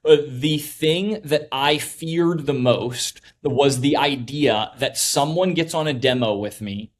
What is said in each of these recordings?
The thing that I feared the most was the idea that someone gets on a demo with me,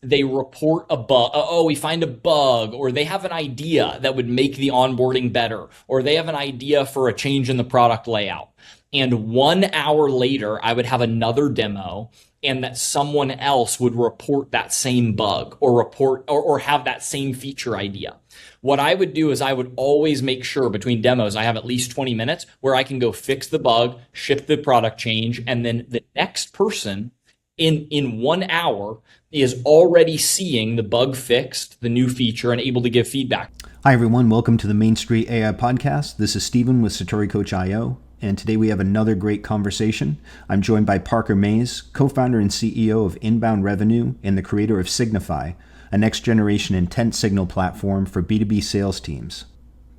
they report a bug. Oh, we find a bug, or they have an idea that would make the onboarding better, or they have an idea for a change in the product layout. And 1 hour later, I would have another demo, and that someone else would report that same bug or or have that same feature idea. What I would do is I would always make sure between demos I have at least 20 minutes where I can go fix the bug, ship the product change, and then the next person in 1 hour is already seeing the bug fixed, the new feature, and able to give feedback. Hi, everyone. Welcome to the Main Street AI Podcast. This is Stephen with Satori Coach IO, and today we have another great conversation. I'm joined by Parker Mays, co-founder and CEO of Inbound Revenue and the creator of Signify, a next-generation intent signal platform for B2B sales teams.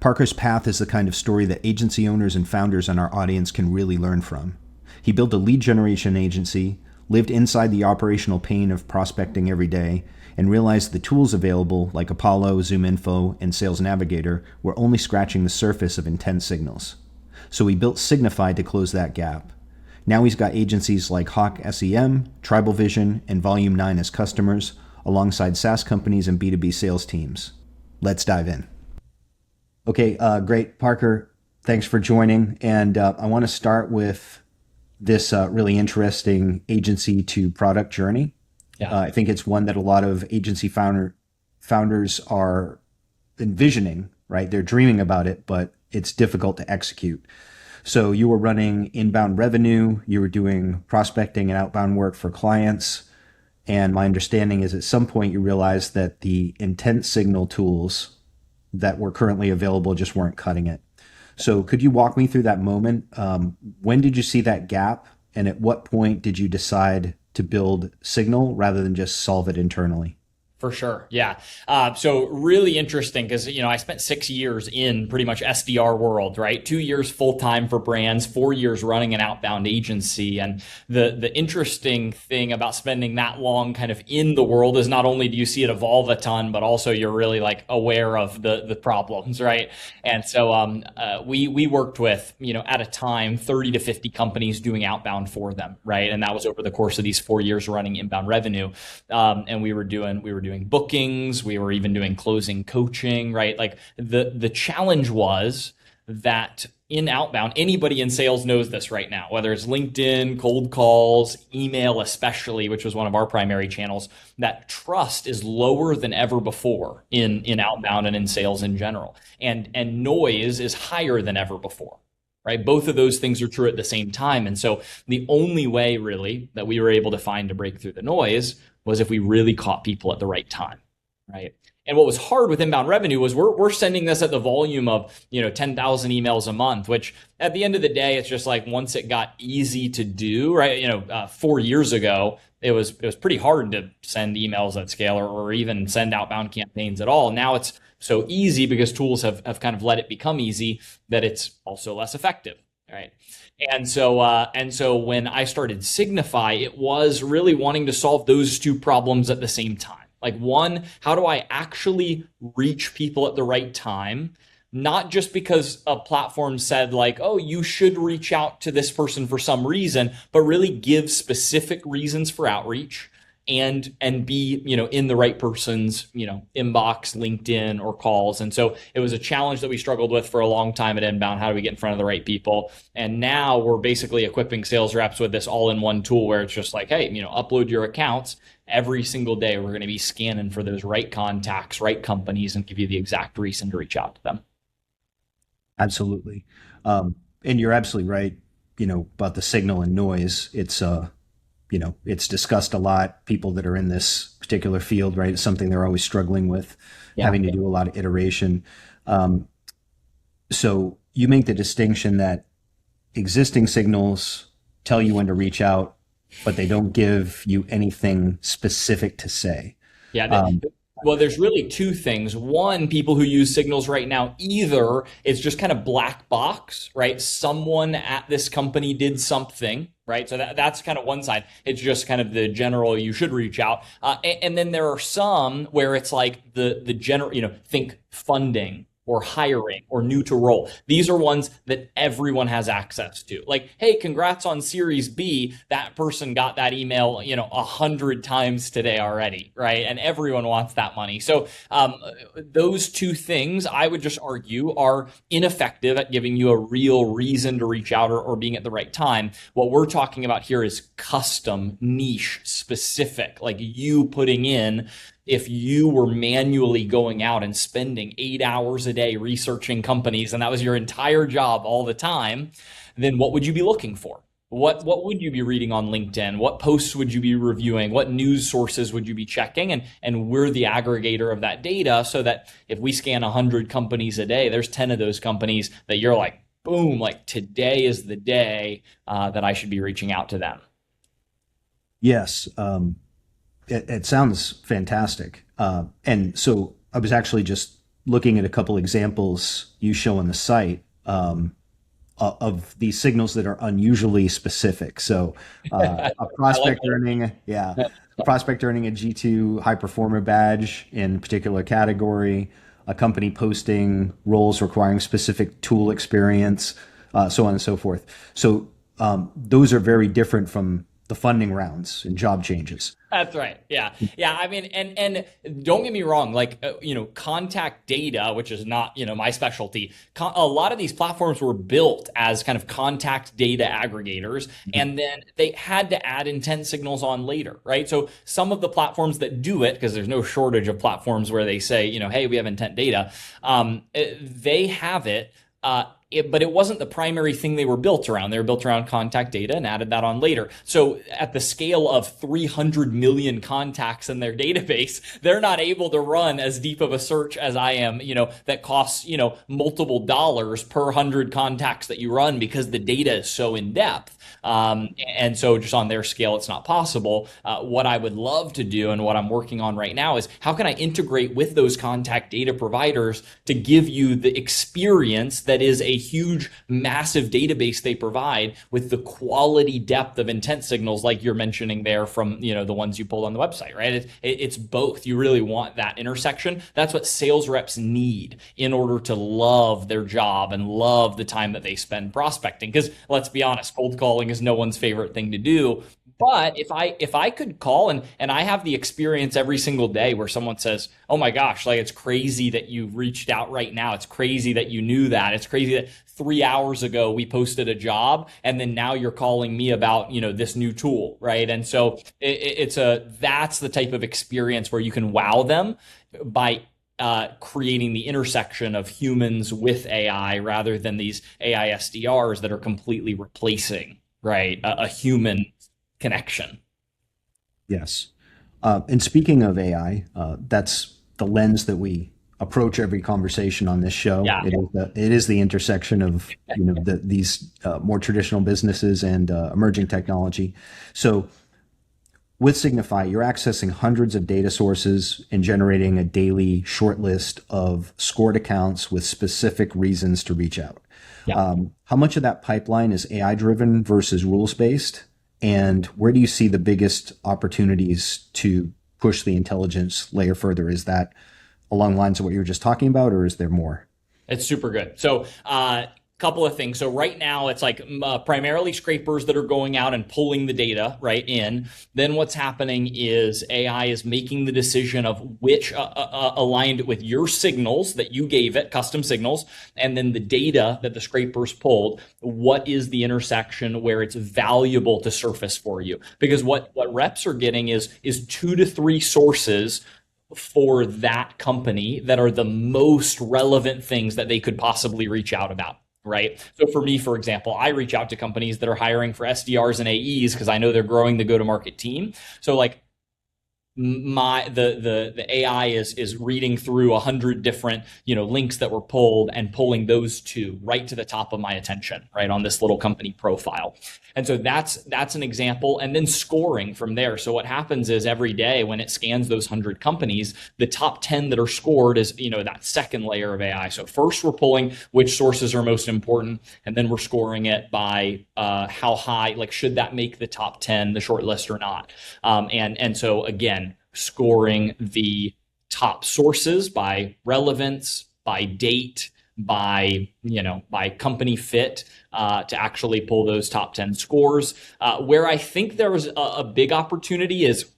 Parker's path is the kind of story that agency owners and founders in our audience can really learn from. He built a lead generation agency, lived inside the operational pain of prospecting every day, and realized the tools available like Apollo, ZoomInfo, and Sales Navigator were only scratching the surface of intent signals. So he built Signify to close that gap. Now he's got agencies like Hawk SEM, Tribal Vision, and Volume 9 as customers, alongside SaaS companies and B2B sales teams. Let's dive in. Okay, great. Parker, thanks for joining. And I want to start with this really interesting agency to product journey. Yeah. I think it's one that a lot of agency founders are envisioning, right? They're dreaming about it, but it's difficult to execute. So you were running inbound revenue, you were doing prospecting and outbound work for clients. And my understanding is at some point you realized that the intent signal tools that were currently available just weren't cutting it. So could you walk me through that moment? When did you see that gap? And at what point did you decide to build Signal rather than just solve it internally? For sure. Yeah. So really interesting because, I spent 6 years in pretty much SDR world, right? 2 years full time for brands, 4 years running an outbound agency. And the interesting thing about spending that long kind of in the world is not only do you see it evolve a ton, but also you're really like aware of the problems, right? And so we worked with, at a time, 30 to 50 companies doing outbound for them, right? And that was over the course of these 4 years running inbound revenue. And we were doing bookings. We were even doing closing coaching, right? Like the challenge was that in outbound, anybody in sales knows this right now, whether it's LinkedIn, cold calls, email, especially, which was one of our primary channels, that trust is lower than ever before in outbound and in sales in general. And noise is higher than ever before. Right? Both of those things are true at the same time. And so the only way really that we were able to find to break through the noise was if we really caught people at the right time, right? And what was hard with inbound revenue was we're sending this at the volume of 10,000 emails a month, which at the end of the day, it's just like once it got easy to do, right? 4 years ago, it was pretty hard to send emails at scale or even send outbound campaigns at all. Now it's so easy because tools have kind of let it become easy that it's also less effective, right? And so when I started Signify, it was really wanting to solve those two problems at the same time. Like one, how do I actually reach people at the right time? Not just because a platform said like, oh, you should reach out to this person for some reason, but really give specific reasons for outreach and be, in the right person's, inbox, LinkedIn, or calls. And so it was a challenge that we struggled with for a long time at Inbound. How do we get in front of the right people? And now we're basically equipping sales reps with this all-in-one tool where it's just like, hey, upload your accounts. Every single day, we're going to be scanning for those right contacts, right companies, and give you the exact reason to reach out to them. Absolutely. And you're absolutely right, about the signal and noise. It's discussed a lot. People that are in this particular field, right? It's something they're always struggling with, having to do a lot of iteration. So you make the distinction that existing signals tell you when to reach out, but they don't give you anything specific to say. Yeah. Well, there's really two things. One, people who use signals right now, either it's just kind of black box, right? Someone at this company did something, right? So that's kind of one side. It's just kind of the general, you should reach out. And then there are some where it's like the general, think funding, or hiring or new to role. These are ones that everyone has access to. Like, hey, congrats on Series B. That person got that email, 100 times today already, right? And everyone wants that money. So those two things, I would just argue, are ineffective at giving you a real reason to reach out or being at the right time. What we're talking about here is custom, niche, specific, like you putting in. If you were manually going out and spending 8 hours a day researching companies, and that was your entire job all the time, then what would you be looking for? What would you be reading on LinkedIn? What posts would you be reviewing? What news sources would you be checking? And we're the aggregator of that data, so that if we scan 100 companies a day, there's 10 of those companies that you're like, boom, like today is the day that I should be reaching out to them. Yes. It sounds fantastic. And so I was actually just looking at a couple examples you show on the site of these signals that are unusually specific. So a prospect a prospect earning a G2 high performer badge in a particular category, a company posting roles requiring specific tool experience, so on and so forth. So those are very different from the funding rounds and job changes. That's right. Yeah. Yeah. I mean, and don't get me wrong, like, contact data, which is not, my specialty. A lot of these platforms were built as kind of contact data aggregators, and then they had to add intent signals on later, right? So some of the platforms that do it, because there's no shortage of platforms where they say, hey, we have intent data, they have it. But it wasn't the primary thing they were built around. They were built around contact data and added that on later. So at the scale of 300 million contacts in their database, they're not able to run as deep of a search as I am, that costs, multiple dollars per 100 contacts that you run, because the data is so in depth. And so just on their scale, it's not possible. What I would love to do, and what I'm working on right now, is how can I integrate with those contact data providers to give you the experience that is a huge, massive database they provide, with the quality depth of intent signals like you're mentioning there from, the ones you pulled on the website, right? It's both. You really want that intersection. That's what sales reps need in order to love their job and love the time that they spend prospecting. Because let's be honest, cold calling is no one's favorite thing to do. But if I could call, and I have the experience every single day where someone says, oh my gosh, like, it's crazy that you reached out right now. It's crazy that you knew that. It's crazy that 3 hours ago we posted a job, and then now you're calling me about, this new tool, right? And so that's the type of experience where you can wow them by creating the intersection of humans with AI, rather than these AI SDRs that are completely replacing, right, a human connection. Yes. And speaking of AI, that's the lens that we approach every conversation on this show. Yeah. It is the intersection of these more traditional businesses and emerging technology. So with Signify, you're accessing hundreds of data sources and generating a daily short list of scored accounts with specific reasons to reach out. Yeah. How much of that pipeline is AI driven versus rules based? And where do you see the biggest opportunities to push the intelligence layer further? Is that along the lines of what you were just talking about, or is there more? It's super good. So, couple of things. So right now it's like primarily scrapers that are going out and pulling the data right in. Then what's happening is AI is making the decision of which aligned with your signals that you gave it, custom signals, and then the data that the scrapers pulled. What is the intersection where it's valuable to surface for you? Because what reps are getting is 2 to 3 sources for that company that are the most relevant things that they could possibly reach out about. Right. So for me, for example, I reach out to companies that are hiring for SDRs and AEs because I know they're growing the go-to-market team. So like the AI is reading through 100 different links that were pulled and pulling those 2 right to the top of my attention, right, on this little company profile. And so that's an example, and then scoring from there. So what happens is every day when it scans those 100 companies, the top 10 that are scored is that second layer of AI. So first we're pulling which sources are most important, and then we're scoring it by how high, like, should that make the top 10 the short list or not. And so again, scoring the top sources by relevance, by date, by company fit, to actually pull those top 10 scores. Where I think there was a big opportunity is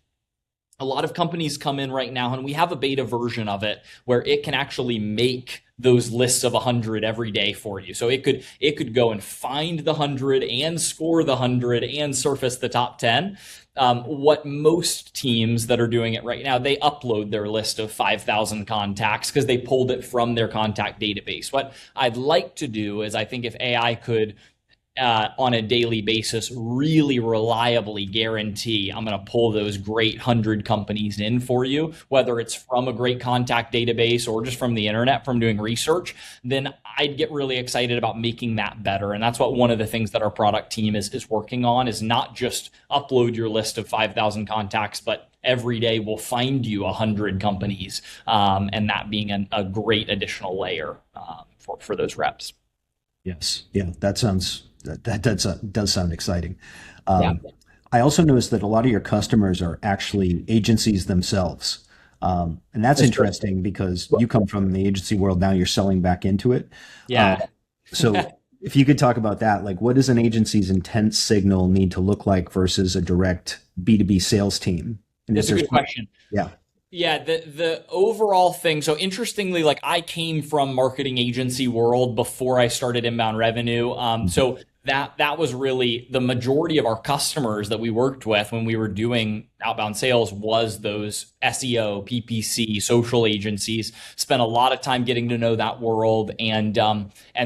a lot of companies come in right now, and we have a beta version of it where it can actually make those lists of 100 every day for you. So it could go and find the 100 and score the 100 and surface the top 10. What most teams that are doing it right now, they upload their list of 5,000 contacts because they pulled it from their contact database. What I'd like to do is, I think if AI could, on a daily basis, really reliably guarantee I'm going to pull those great 100 companies in for you, whether it's from a great contact database or just from the internet, from doing research, then I'd get really excited about making that better. And that's what one of the things that our product team is working on, is not just upload your list of 5,000 contacts, but every day we'll find you 100 companies, and that being a great additional layer for those reps. Yes. Yeah, that does sound exciting. Yeah. I also noticed that a lot of your customers are actually agencies themselves. And that's interesting because you come from the agency world. Now you're selling back into it. Yeah. So if you could talk about that, like what does an agency's intent signal need to look like versus a direct B2B sales team? And That's a good question. Yeah. Yeah, the overall thing. So interestingly, like I came from marketing agency world before I started Inbound Revenue. So that was really the majority of our customers that we worked with when we were doing outbound sales, was those SEO, PPC, social agencies. Spent a lot of time getting to know that world, and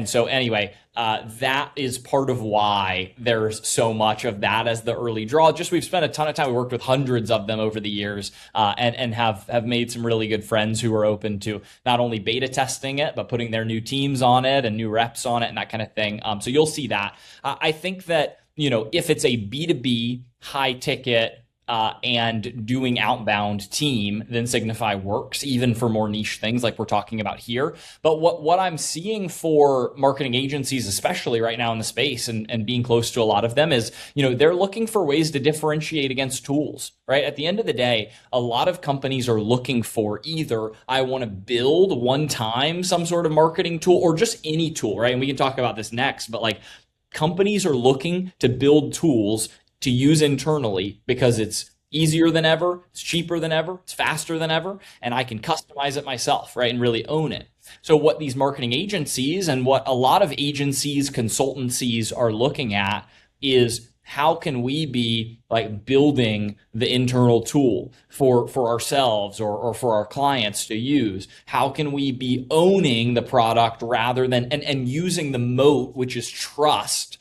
so anyway, that is part of why there's so much of that as the early draw. Just we've spent a ton of time. We worked with hundreds of them over the years, and have made some really good friends who are open to not only beta testing it, but putting their new teams on it and new reps on it and that kind of thing. So you'll see that. I think that, if it's a B2B high ticket and doing outbound team, then Signify works, even for more niche things like we're talking about here. But what I'm seeing for marketing agencies, especially right now in the space, and being close to a lot of them, is, they're looking for ways to differentiate against tools, right? At the end of the day, a lot of companies are looking for either, I want to build one time some sort of marketing tool, or just any tool, right? And we can talk about this next, but like companies are looking to build tools to use internally because it's easier than ever, it's cheaper than ever, it's faster than ever, and I can customize it myself, right, and really own it. So what these marketing agencies and what a lot of agencies, consultancies are looking at is, how can we be like building the internal tool for ourselves or for our clients to use? How can we be owning the product rather than and using the moat, which is trust,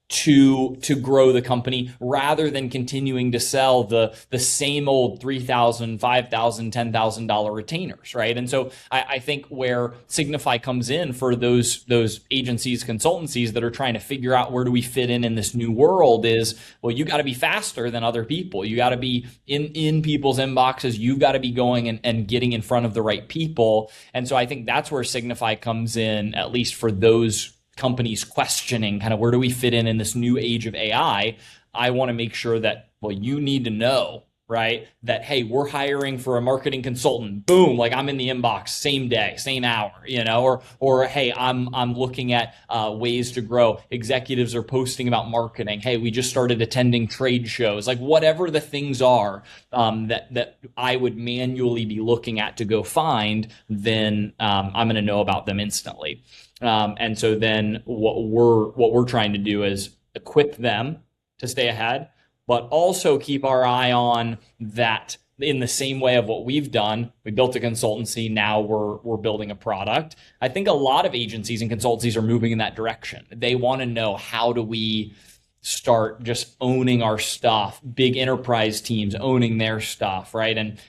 to grow the company, rather than continuing to sell the same old $3,000, $5,000, $10,000 retainers, right? And so I think where Signify comes in for those agencies, consultancies that are trying to figure out where do we fit in this new world is, well, you got to be faster than other people. You got to be in people's inboxes. You've got to be going and getting in front of the right people. And so I think that's where Signify comes in, at least for those companies questioning kind of where do we fit in this new age of AI. I want to make sure that, well, you need to know, right, that, hey, we're hiring for a marketing consultant. Boom, like I'm in the inbox same day, same hour, or hey, I'm looking at ways to grow. Executives are posting about marketing. Hey, we just started attending trade shows. Like whatever the things are that I would manually be looking at to go find, then I'm going to know about them instantly. And so then what we're trying to do is equip them to stay ahead, but also keep our eye on that in the same way of what we've done. We built a consultancy. Now we're building a product. I think a lot of agencies and consultancies are moving in that direction. They want to know, how do we start just owning our stuff, big enterprise teams owning their stuff, right? And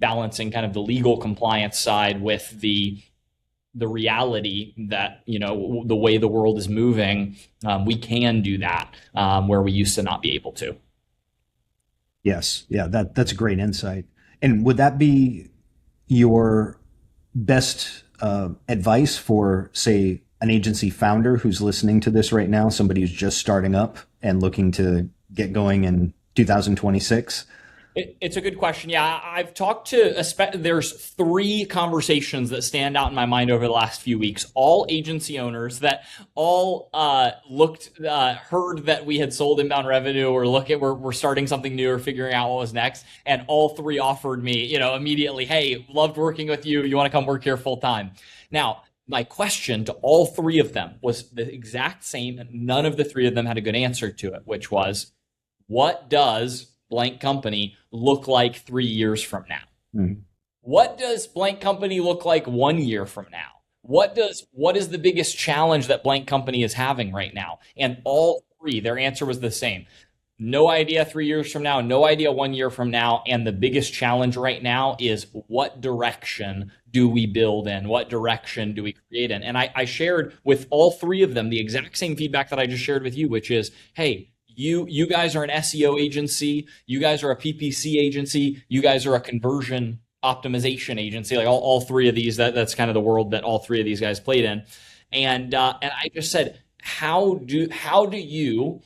balancing kind of the legal compliance side with the reality that, the way the world is moving, we can do that where we used to not be able to. Yes. Yeah, that's a great insight. And would that be your best advice for, say, an agency founder who's listening to this right now, somebody who's just starting up and looking to get going in 2026? It's a good question. Yeah, I've talked to, there's three conversations that stand out in my mind over the last few weeks. All agency owners that all heard that we had sold inbound revenue or we're starting something new or figuring out what was next. And all three offered me, immediately, hey, loved working with you. You want to come work here full time? Now, my question to all three of them was the exact same, and none of the three of them had a good answer to it, which was, what does blank company look like 3 years from now? Mhm. What does blank company look like 1 year from now? What is the biggest challenge that blank company is having right now? And all three, their answer was the same. No idea 3 years from now, no idea 1 year from now. And the biggest challenge right now is, what direction do we build in? What direction do we create in? And I shared with all three of them the exact same feedback that I just shared with you, which is, hey, you guys are an SEO agency, you guys are a PPC agency, you guys are a conversion optimization agency. Like all three of these, that's kind of the world that all three of these guys played in. And I just said, how do you,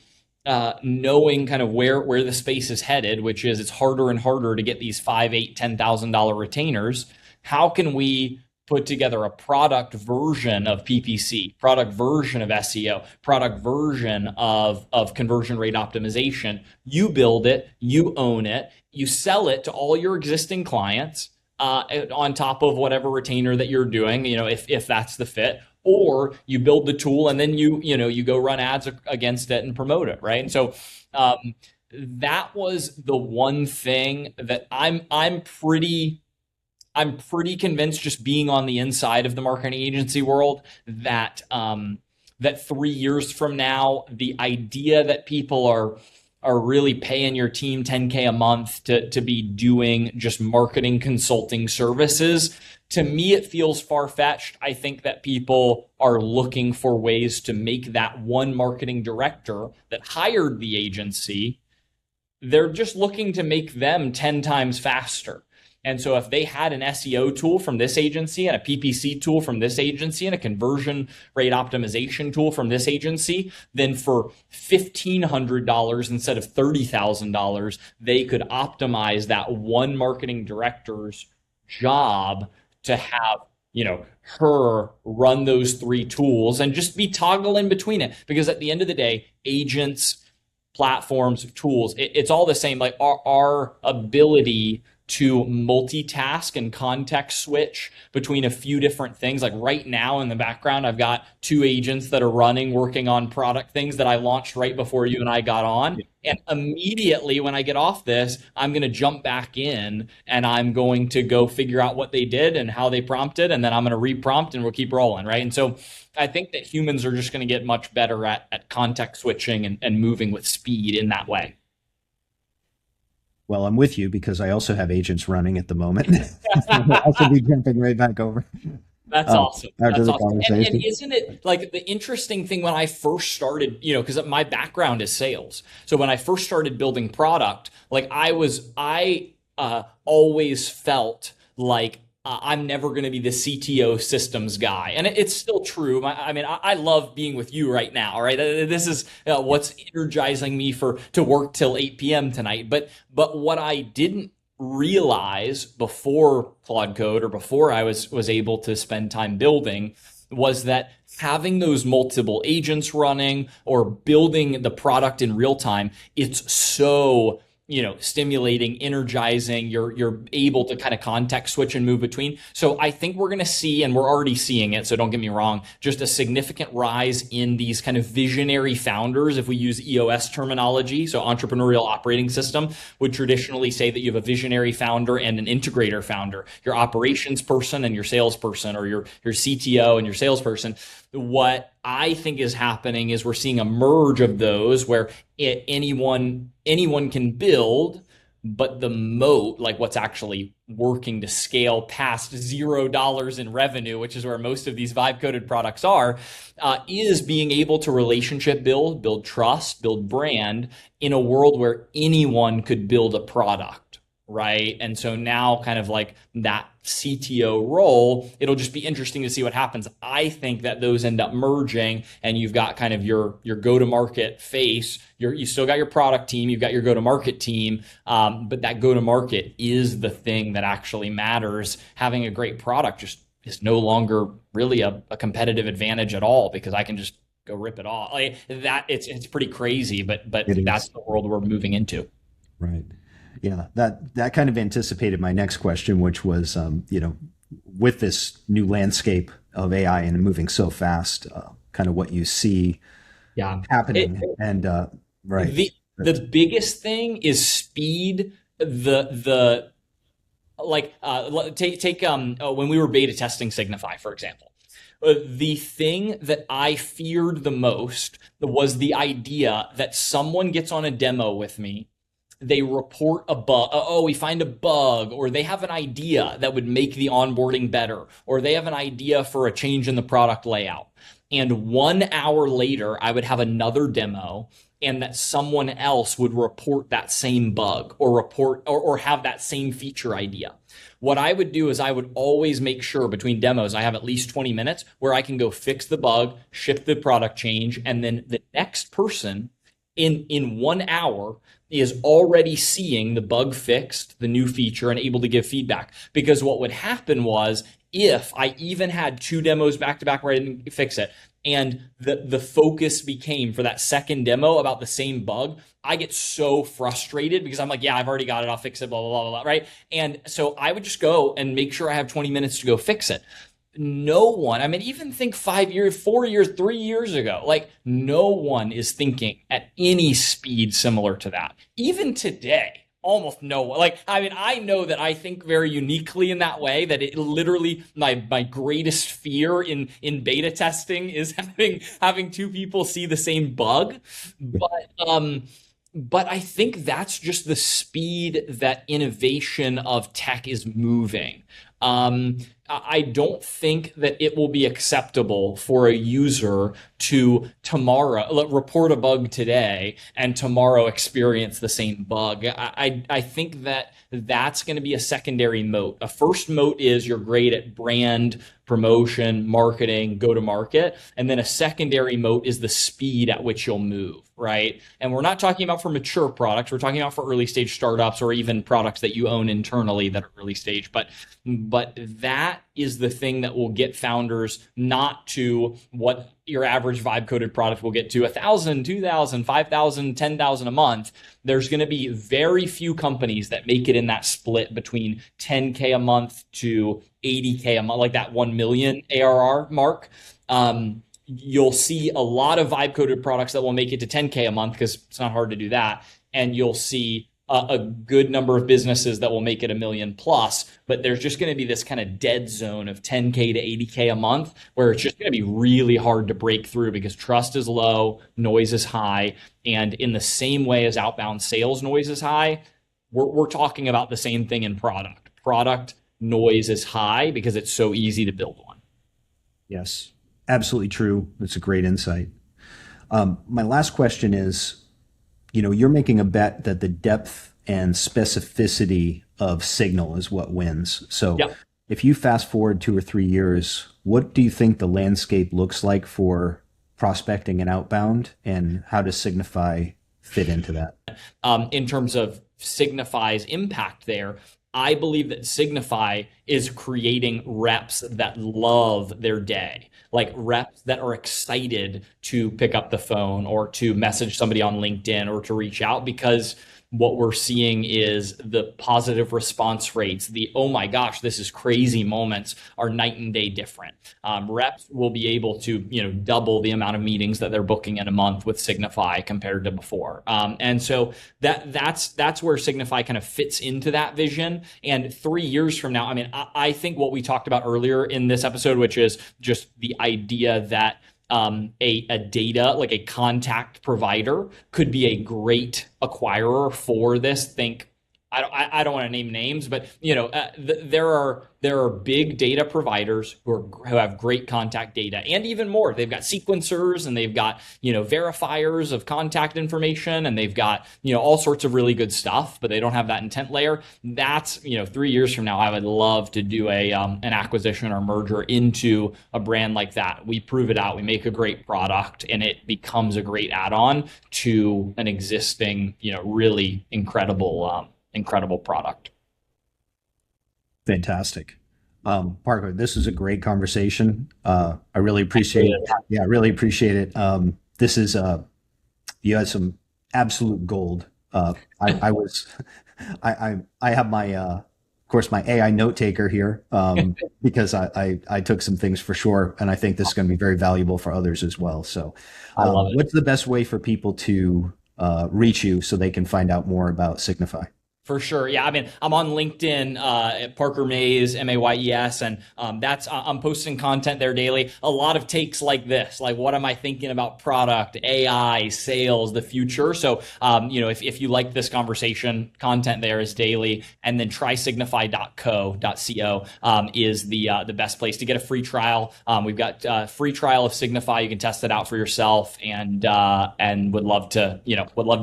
knowing kind of where the space is headed, which is it's harder and harder to get these $5, $8, $10,000 retainers, how can we put together a product version of PPC, product version of SEO, product version of conversion rate optimization? You build it, you own it, you sell it to all your existing clients, on top of whatever retainer that you're doing, if that's the fit. Or you build the tool and then you go run ads against it and promote it, right? And so that was the one thing that I'm pretty convinced, just being on the inside of the marketing agency world, that 3 years from now, the idea that people are really paying your team $10K a month to be doing just marketing consulting services, to me, it feels far-fetched. I think that people are looking for ways to make that one marketing director that hired the agency, they're just looking to make them 10 times faster. And so if they had an SEO tool from this agency and a PPC tool from this agency and a conversion rate optimization tool from this agency, then for $1,500 instead of $30,000, they could optimize that one marketing director's job to have, her run those three tools and just be toggling between it. Because at the end of the day, agents, platforms, tools, it's all the same. Like our ability to multitask and context switch between a few different things. Like right now in the background, I've got two agents that are working on product things that I launched right before you and I got on. And immediately when I get off this, I'm going to jump back in and I'm going to go figure out what they did and how they prompted. And then I'm going to reprompt and we'll keep rolling, right? And so I think that humans are just going to get much better at context switching and moving with speed in that way. Well, I'm with you because I also have agents running at the moment. I'll also be jumping right back over. That's awesome. After That's the awesome. conversation. And isn't it like the interesting thing when I first started, because my background is sales. So when I first started building product, like I always felt like I'm never going to be the CTO systems guy. And it's still true. I love being with you right now, right? This is what's energizing me to work till 8 p.m. tonight. But what I didn't realize before Claude Code or before I was able to spend time building was that having those multiple agents running or building the product in real time, it's so stimulating, energizing. You're able to kind of context switch and move between. So I think we're going to see, and we're already seeing it, so don't get me wrong, just a significant rise in these kind of visionary founders. If we use EOS terminology, so entrepreneurial operating system would traditionally say that you have a visionary founder and an integrator founder, your operations person and your salesperson, or your CTO and your salesperson. What I think is happening is we're seeing a merge of those where anyone can build, but the moat, like what's actually working to scale past $0 in revenue, which is where most of these vibe coded products are, is being able to relationship build trust, build brand in a world where anyone could build a product right? And so now kind of like that CTO role, it'll just be interesting to see what happens. I think that those end up merging and you've got kind of your go-to-market face. You still got your product team, you've got your go-to-market team, but that go-to-market is the thing that actually matters. Having a great product just is no longer really a competitive advantage at all because I can just go rip it off. Like that, it's pretty crazy, but It that's is. the world we're moving into. Right. Yeah, that kind of anticipated my next question, which was, with this new landscape of AI and moving so fast, kind of what you see Yeah. It, happening. And right. the biggest thing is speed. The like take when we were beta testing Signify, for example. The thing that I feared the most was the idea that someone gets on a demo with me, they report a bug. Oh, we find a bug, or they have an idea that would make the onboarding better, or they have an idea for a change in the product layout. And 1 hour later, I would have another demo, and that someone else would report that same bug or or have that same feature idea. What I would do is I would always make sure between demos I have at least 20 minutes where I can go fix the bug, ship the product change, and then the next person in 1 hour is already seeing the bug fixed, the new feature, and able to give feedback. Because what would happen was if I even had two demos back to back where I didn't fix it, and the focus became for that second demo about the same bug, I get so frustrated because I'm like, yeah, I've already got it. I'll fix it, blah, blah, blah, blah, right? And so I would just go and make sure I have 20 minutes to go fix it. No one, I mean, even think 5 years, 4 years, 3 years ago, like no one is thinking at any speed similar to that. Even today, almost no one. Like, I mean, I know that I think very uniquely in that way, that it literally, my greatest fear in beta testing is having two people see the same bug. But I think that's just the speed that innovation of tech is moving. I don't think that it will be acceptable for a user to tomorrow report a bug today and tomorrow experience the same bug. I think that that's going to be a secondary moat. A first moat is you're great at brand, promotion, marketing, go to market. And then a secondary moat is the speed at which you'll move, right? And we're not talking about for mature products. We're talking about for early stage startups or even products that you own internally that are early stage. But that is the thing that will get founders not to what your average vibe coded product will get to 1,000, 2,000, 5,000, 10,000 a month. There's going to be very few companies that make it in that split between 10K a month to 80K a month, like that 1 million ARR mark. You'll see a lot of vibe coded products that will make it to 10K a month because it's not hard to do that. And you'll see a good number of businesses that will make it 1 million plus, but there's just going to be this kind of dead zone of 10K to 80K a month where it's just going to be really hard to break through because trust is low, noise is high. And in the same way as outbound sales noise is high, we're talking about the same thing in product. Product noise is high because it's so easy to build one. Yes, absolutely true. That's a great insight. My last question is, you're making a bet that the depth and specificity of signal is what wins. So Yep. if you fast forward 2 or 3 years, what do you think the landscape looks like for prospecting and outbound, and how does Signify fit into that? In terms of Signify's impact there, I believe that Signify is creating reps that love their day, like reps that are excited to pick up the phone or to message somebody on LinkedIn or to reach out because what we're seeing is the positive response rates, the oh my gosh, this is crazy moments are night and day different. Reps will be able to double the amount of meetings that they're booking in a month with Signify compared to before. And so that's where Signify kind of fits into that vision. And 3 years from now, I mean, I think what we talked about earlier in this episode, which is just the idea that a data, like a contact provider, could be a great acquirer for this. Think I don't want to name names, but there are big data providers who have great contact data, and even more. They've got sequencers, and they've got verifiers of contact information, and they've got all sorts of really good stuff, but they don't have that intent layer. That's 3 years from now, I would love to do an acquisition or merger into a brand like that. We prove it out, we make a great product, and it becomes a great add-on to an existing really incredible product. Fantastic. Parker, this is a great conversation. I really appreciate it. Yeah, I really appreciate it. This is you had some absolute gold. I was I have my of course my AI note taker here because I took some things for sure, and I think this is going to be very valuable for others as well. So, I love it. what's the best way for people to reach you so they can find out more about Signify? For sure. Yeah. I mean, I'm on LinkedIn at Parker Mays, Mayes, and I'm posting content there daily. A lot of takes like this, like what am I thinking about product, AI, sales, the future. So, if you like this conversation, content there is daily. And then trysignify.co is the best place to get a free trial. We've got a free trial of Signify. You can test it out for yourself, and would love to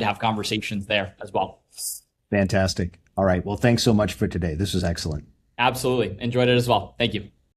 have conversations there as well. Fantastic. All right. Well, thanks so much for today. This was excellent. Absolutely. Enjoyed it as well. Thank you.